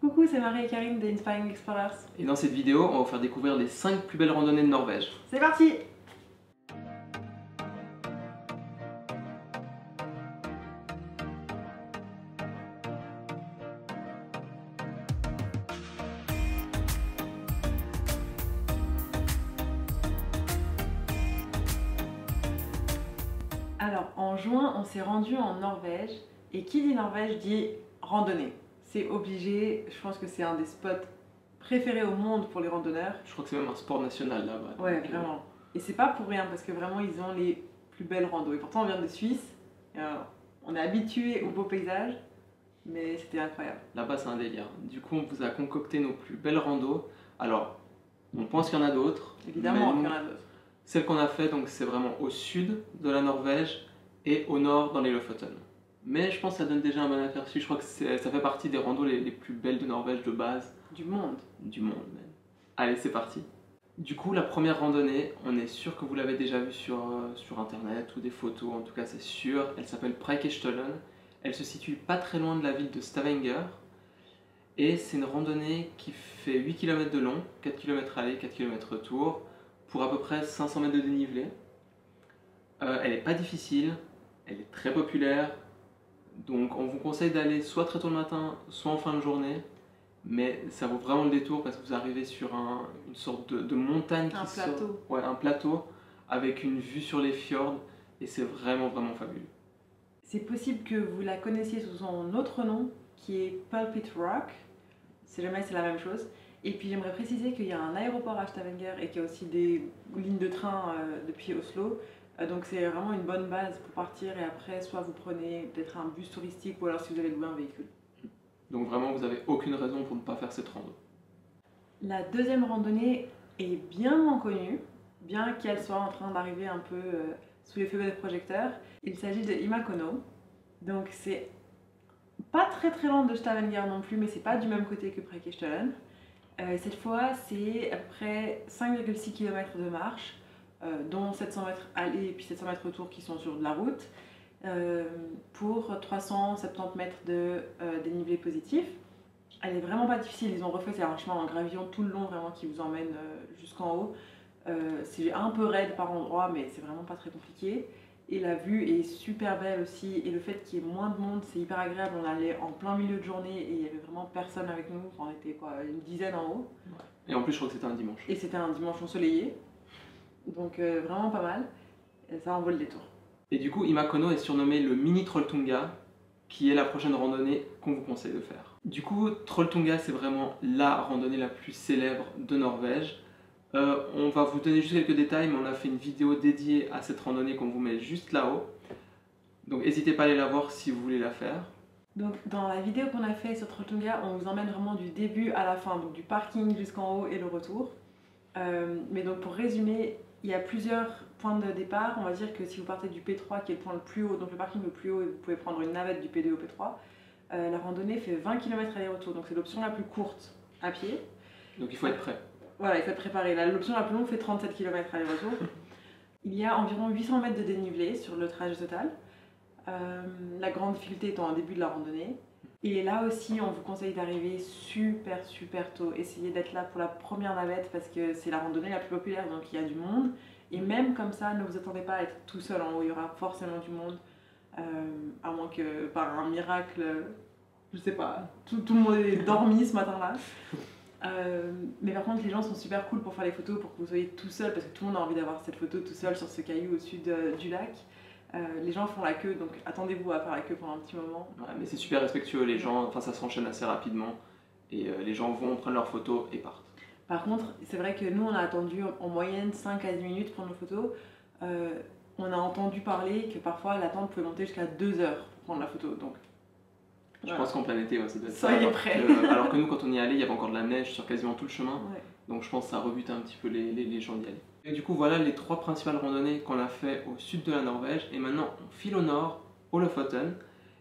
Coucou, c'est Marie et Karine des Inspiring Explorers. Et dans cette vidéo, on va vous faire découvrir les 5 plus belles randonnées de Norvège. C'est parti! Alors, en juin, on s'est rendu en Norvège. Et qui dit Norvège dit randonnée. C'est obligé, je pense que c'est un des spots préférés au monde pour les randonneurs. Je crois que c'est même un sport national là-bas. Ouais, vraiment. Et c'est pas pour rien, parce que vraiment, ils ont les plus belles randos. Et pourtant, on vient de Suisse, on est habitué aux beaux paysages, mais c'était incroyable. Là-bas, c'est un délire. Du coup, on vous a concocté nos plus belles randos. Alors, on pense qu'il y en a d'autres. Évidemment, mais il y en a d'autres. Celle qu'on a fait, donc, c'est vraiment au sud de la Norvège et au nord dans les Lofoten. Mais je pense que ça donne déjà un bon aperçu. Je crois que ça fait partie des randos les plus belles de Norvège de base. Du monde. Du monde, même. Allez, c'est parti. Du coup, la première randonnée, on est sûr que vous l'avez déjà vue sur internet ou des photos, en tout cas c'est sûr. Elle s'appelle Preikestolen. Elle se situe pas très loin de la ville de Stavanger. Et c'est une randonnée qui fait 8 km de long, 4 km aller, 4 km retour, pour à peu près 500 mètres de dénivelé. Elle n'est pas difficile, elle est très populaire. Donc on vous conseille d'aller soit très tôt le matin, soit en fin de journée. Mais ça vaut vraiment le détour parce que vous arrivez sur une sorte de montagne qui sort. Ouais, un plateau avec une vue sur les fjords et c'est vraiment fabuleux. C'est possible que vous la connaissiez sous son autre nom qui est Pulpit Rock, si jamais c'est la même chose. Et puis j'aimerais préciser qu'il y a un aéroport à Stavanger et qu'il y a aussi des lignes de train depuis Oslo. Donc c'est vraiment une bonne base pour partir et après soit vous prenez peut-être un bus touristique ou alors si vous avez loué un véhicule. Donc vraiment, vous n'avez aucune raison pour ne pas faire cette rando. La deuxième randonnée est bien moins connue, bien qu'elle soit en train d'arriver un peu sous les feux des projecteurs. Il s'agit de Imakono. Donc c'est pas très loin de Stavanger non plus, mais c'est pas du même côté que Preikestolen. Cette fois, c'est à peu près 5,6 km de marche, dont 700 mètres aller et puis 700 mètres retour qui sont sur de la route. Pour 370 mètres de dénivelé positif. Elle est vraiment pas difficile, ils ont refait, c'est un chemin en gravillon tout le long vraiment qui vous emmène jusqu'en haut. C'est un peu raide par endroit mais c'est vraiment pas très compliqué. Et la vue est super belle aussi et le fait qu'il y ait moins de monde c'est hyper agréable. On allait en plein milieu de journée et il y avait vraiment personne avec nous, on était quoi, une dizaine en haut. Et en plus je crois que c'était un dimanche. Et c'était un dimanche ensoleillé, donc vraiment pas mal, et ça en vaut le détour. Et du coup, Imakono est surnommé le mini Trolltunga, qui est la prochaine randonnée qu'on vous conseille de faire. Du coup, Trolltunga, c'est vraiment la randonnée la plus célèbre de Norvège. On va vous donner juste quelques détails, mais on a fait une vidéo dédiée à cette randonnée qu'on vous met juste là-haut. Donc n'hésitez pas à aller la voir si vous voulez la faire. Donc dans la vidéo qu'on a fait sur Trolltunga, on vous emmène vraiment du début à la fin, donc du parking jusqu'en haut et le retour. Mais donc pour résumer, il y a plusieurs points de départ. On va dire que si vous partez du P3 qui est le point le plus haut, donc le parking le plus haut, vous pouvez prendre une navette du P2 au P3. La randonnée fait 20 km aller-retour, donc c'est l'option la plus courte à pied. Donc il faut être prêt. Voilà, il faut être préparé. L'option la plus longue fait 37 km aller-retour. Il y a environ 800 mètres de dénivelé sur le trajet total. La grande difficulté étant au début de la randonnée. Et là aussi, on vous conseille d'arriver super tôt. Essayez d'être là pour la première navette parce que c'est la randonnée la plus populaire, donc il y a du monde. Et même comme ça, ne vous attendez pas à être tout seul en haut, il y aura forcément du monde. À moins que par un miracle, je sais pas, tout le monde est dormi ce matin-là. Mais par contre, les gens sont super cool pour faire les photos, pour que vous soyez tout seul, parce que tout le monde a envie d'avoir cette photo tout seul sur ce caillou au sud du lac. Les gens font la queue, donc attendez-vous à faire la queue pendant un petit moment. Ouais, mais c'est super respectueux, les gens, enfin ça s'enchaîne assez rapidement et les gens vont prendre leurs photos et partent. Par contre, c'est vrai que nous on a attendu en moyenne 5 à 10 minutes pour nos photos. On a entendu parler que parfois l'attente pouvait monter jusqu'à 2 heures pour prendre la photo. Donc, je pense qu'en plein été, ouais, ça doit être soyez prêts. Alors que nous, quand on y allait, il y avait encore de la neige sur quasiment tout le chemin. Ouais. Donc je pense que ça rebute un petit peu les gens d'y aller. Et du coup, voilà les 3 principales randonnées qu'on a fait au sud de la Norvège. Et maintenant, on file au nord, au Lofoten.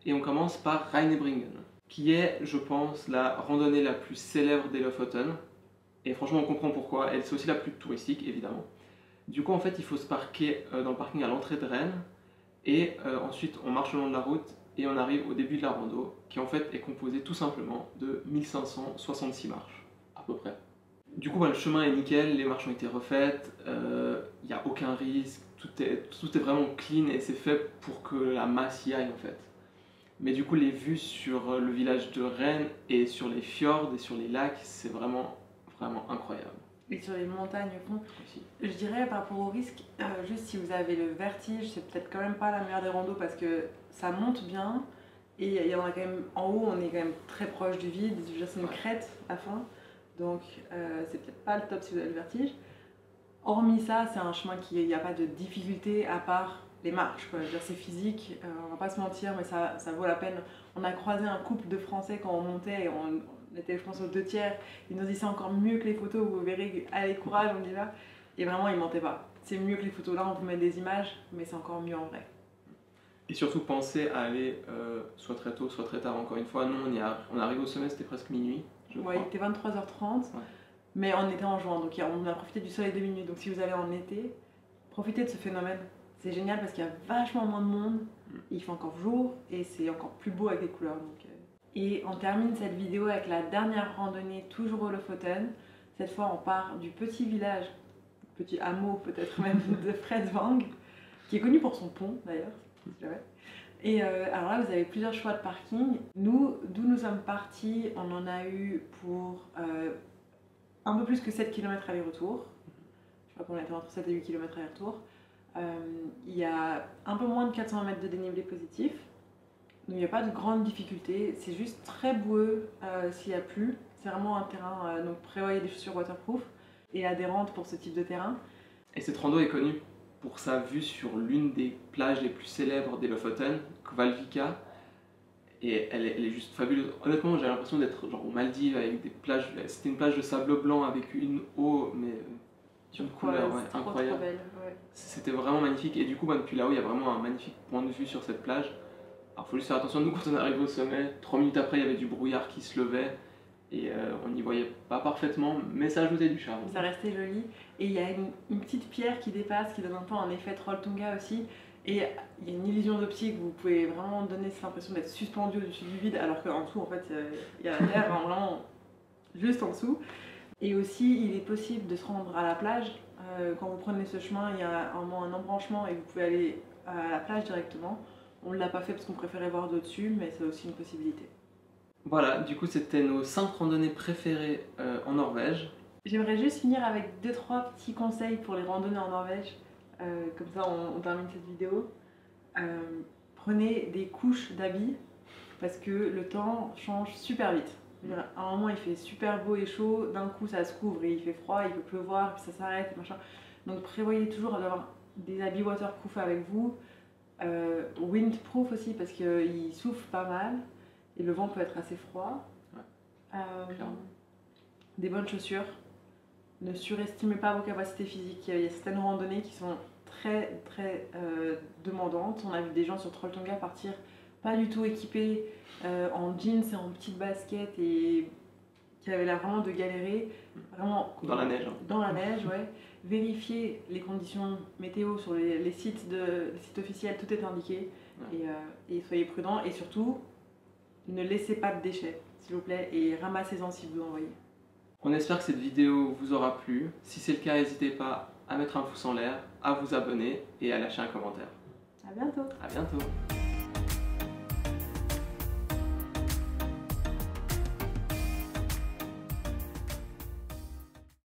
Et on commence par Reinebringen, qui est, je pense, la randonnée la plus célèbre des Lofoten. Et franchement, on comprend pourquoi. Elle, c'est aussi la plus touristique, évidemment. Du coup, en fait, il faut se parquer dans le parking à l'entrée de Rennes. Et ensuite, on marche le long de la route. et on arrive au début de la rando, qui en fait est composé tout simplement de 1566 marches, à peu près. Du coup, le chemin est nickel, les marches ont été refaites, il n'y a aucun risque, tout est vraiment clean et c'est fait pour que la masse y aille en fait. Mais du coup, les vues sur le village de Rennes et sur les fjords et sur les lacs, c'est vraiment incroyable. Et sur les montagnes au fond. Aussi. Je dirais par rapport au risque, juste si vous avez le vertige, c'est peut-être quand même pas la meilleure des randos parce que ça monte bien et il y en a quand même en haut, on est quand même très proche du vide, je veux dire, c'est une crête à la fin, donc c'est peut-être pas le top si vous avez le vertige. Hormis ça, c'est un chemin qui il n'y a pas de difficulté à part les marches, quoi. Je veux dire, c'est physique, on va pas se mentir, mais ça vaut la peine. On a croisé un couple de Français quand on montait et on était, je pense, aux 2/3. Ils nous disaient c'est encore mieux que les photos, vous verrez, allez, courage, on y va. Et vraiment, ils mentaient pas. C'est mieux que les photos là, on vous met des images, mais c'est encore mieux en vrai. Et surtout, pensez à aller soit très tôt, soit très tard. Encore une fois, nous, on arrive au sommet, c'était presque minuit. Ouais, il était 23h30, ouais. Mais on était en juin, donc on a profité du soleil de minuit. Donc si vous allez en été, profitez de ce phénomène. C'est génial parce qu'il y a vachement moins de monde, il fait encore jour et c'est encore plus beau avec les couleurs. Donc, Et on termine cette vidéo avec la dernière randonnée, toujours au Lofoten. Cette fois, on part du petit village, petit hameau peut-être même, de Fredsvang, qui est connu pour son pont d'ailleurs. Et alors là, vous avez plusieurs choix de parking. Nous, d'où nous sommes partis, on en a eu pour un peu plus que 7 km aller-retour. Je crois qu'on était entre 7 et 8 km aller-retour. Il y a un peu moins de 400 mètres de dénivelé positif. Donc il n'y a pas de grande difficulté. C'est juste très boueux s'il n'y a plu. C'est vraiment un terrain, donc prévoyez des chaussures waterproof et adhérentes pour ce type de terrain. Et cette rando est connue pour sa vue sur l'une des plages les plus célèbres des Lofoten, Kvalvika. Et elle est juste fabuleuse. Honnêtement, j'ai l'impression d'être genre aux Maldives avec des plages. C'était une plage de sable blanc avec une eau, mais d'une couleur incroyable. Trop belle, ouais. C'était vraiment magnifique. Et du coup, depuis là-haut, il y a vraiment un magnifique point de vue sur cette plage. Alors, il faut juste faire attention. Nous, quand on est arrivé au sommet, 3 minutes après, il y avait du brouillard qui se levait. Et on n'y voyait pas parfaitement, mais ça ajoutait du charme. Ça restait joli. Et il y a une petite pierre qui dépasse, qui donne un peu un effet Trolltunga aussi. Et il y a une illusion d'optique, vous pouvez vraiment donner cette impression d'être suspendu au-dessus du vide, alors qu'en dessous, en fait, il y a la terre, vraiment juste en dessous. Et aussi, il est possible de se rendre à la plage. Quand vous prenez ce chemin, il y a un embranchement et vous pouvez aller à la plage directement. On ne l'a pas fait parce qu'on préférait voir d'au-dessus, mais c'est aussi une possibilité. Voilà, du coup, c'était nos 5 randonnées préférées en Norvège. J'aimerais juste finir avec 2-3 petits conseils pour les randonnées en Norvège. Comme ça, on termine cette vidéo. Prenez des couches d'habits parce que le temps change super vite. À un moment, il fait super beau et chaud, d'un coup, ça se couvre et il fait froid, il peut pleuvoir, puis ça s'arrête, et machin. Donc, prévoyez toujours d'avoir des habits waterproof avec vous. Windproof aussi parce qu'il souffle pas mal et le vent peut être assez froid. Ouais, des bonnes chaussures. Ne surestimez pas vos capacités physiques. Il y a certaines randonnées qui sont très demandantes. On a vu des gens sur Trolltunga partir pas du tout équipés en jeans et en petites baskets et qui avaient l'air vraiment de galérer. Vraiment, dans la neige. Dans la neige, ouais. Vérifiez les conditions météo sur les sites officiels, tout est indiqué. Ouais. Et soyez prudents et surtout, ne laissez pas de déchets, s'il vous plaît, et ramassez-en si vous en voyez. On espère que cette vidéo vous aura plu. Si c'est le cas, n'hésitez pas à mettre un pouce en l'air, à vous abonner et à lâcher un commentaire. À bientôt. À bientôt.